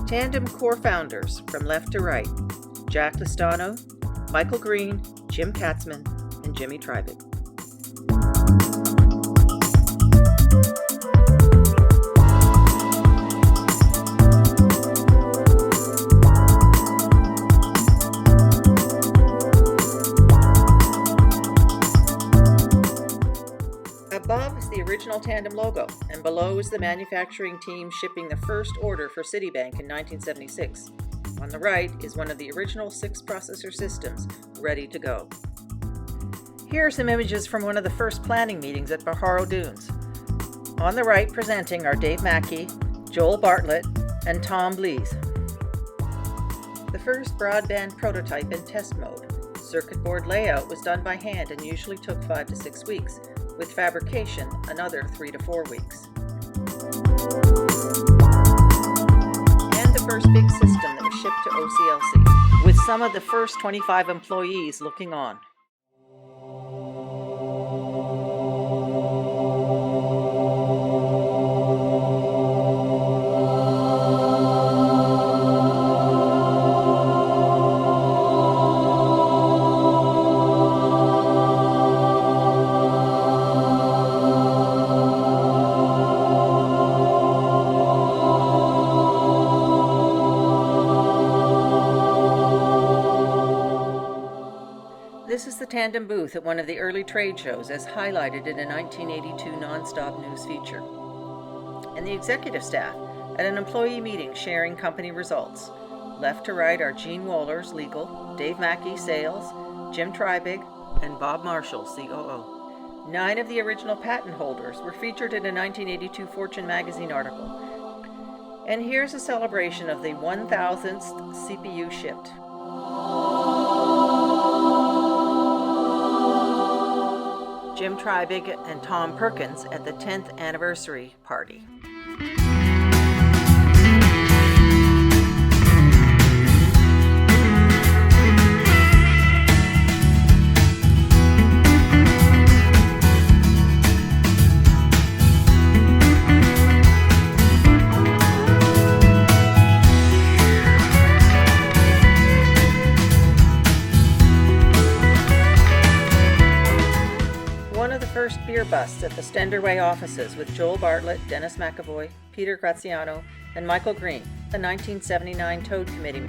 Tandem core founders from left to right: Jack Loustaunou, Michael Green, Jim Katzman, and Jimmy Treybig. Above is the original Tandem logo, and below is the manufacturing team shipping the first order for Citibank in 1976. On the right is one of the original 6-processor systems ready to go. Here are some images from one of the first planning meetings at Pajaro Dunes. On the right presenting are Dave Mackey, Joel Bartlett, and Tom Blees. The first broadband prototype in test mode. Circuit board layout was done by hand and usually took 5 to 6 weeks. With fabrication, another 3 to 4 weeks. And the first big system that was shipped to OCLC, with some of the first 25 employees looking on. This is the Tandem booth at one of the early trade shows, as highlighted in a 1982 NonStop news feature. And the executive staff at an employee meeting sharing company results. Left to right are Gene Wohlers, legal, Dave Mackey, sales, Jim Treybig, and Bob Marshall, COO. 9 of the original patent holders were featured in a 1982 Fortune magazine article. And here's a celebration of the 1,000th CPU shipped. Jim Treybig and Tom Perkins at the 10th anniversary party. First beer busts at the Stenderway offices with Joel Bartlett, Dennis McAvoy, Peter Graziano, and Michael Green, the 1979 Toad Committee.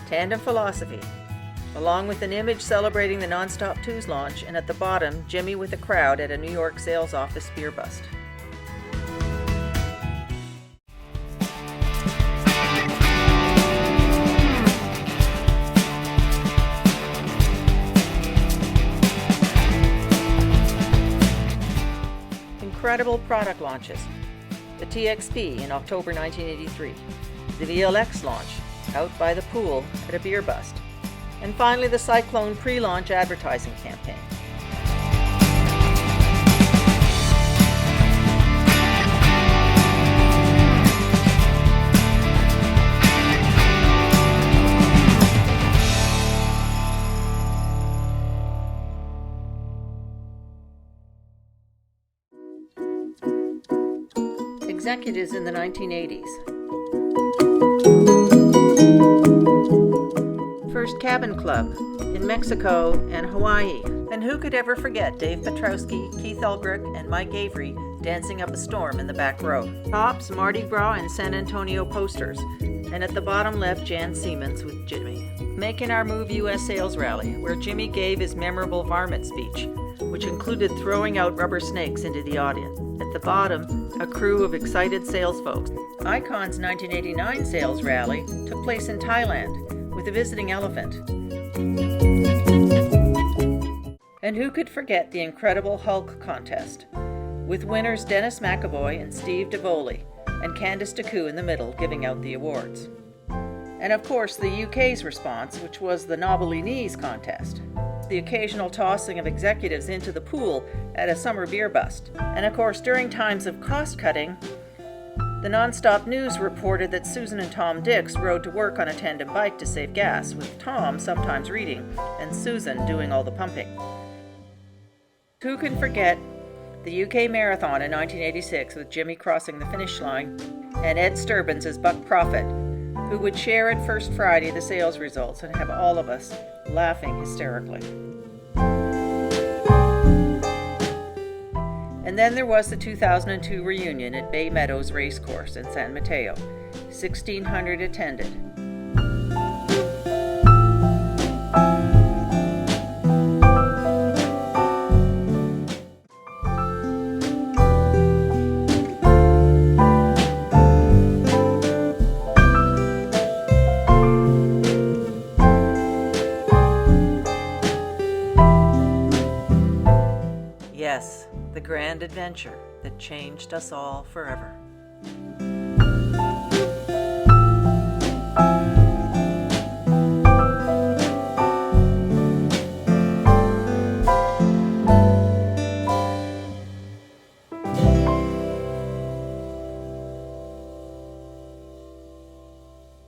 Tandem philosophy, along with an image celebrating the NonStop 2's launch, and at the bottom, Jimmy with a crowd at a New York sales office beer bust. Incredible product launches. The TXP in October 1983, the VLX launch out by the pool at a beer bust, and finally the Cyclone pre-launch advertising campaign. Executives in the 1980s. First Cabin Club in Mexico and Hawaii. And who could ever forget Dave Petrowski, Keith Elbrick, and Mike Avery dancing up a storm in the back row. Tops, Mardi Gras and San Antonio posters. And at the bottom left, Jan Siemens with Jimmy. Making Our Move U.S. sales rally, where Jimmy gave his memorable varmint speech, which included throwing out rubber snakes into the audience. At the bottom, a crew of excited sales folks. Icon's 1989 sales rally took place in Thailand with a visiting elephant. And who could forget the incredible Hulk contest, with winners Dennis McAvoy and Steve DeVoley, and Candice DeCoo in the middle giving out the awards. And of course the UK's response, which was the Knobbly Knees contest. The occasional tossing of executives into the pool at a summer beer bust. And of course, during times of cost-cutting, the NonStop News reported that Susan and Tom Dix rode to work on a tandem bike to save gas, with Tom sometimes reading and Susan doing all the pumping. Who can forget the UK Marathon in 1986 with Jimmy crossing the finish line, and Ed Sturbins as Buck Prophet, who would share at First Friday the sales results and have all of us laughing hysterically. And then there was the 2002 reunion at Bay Meadows Racecourse in San Mateo. 1,600 attended. Yes, the grand adventure that changed us all forever.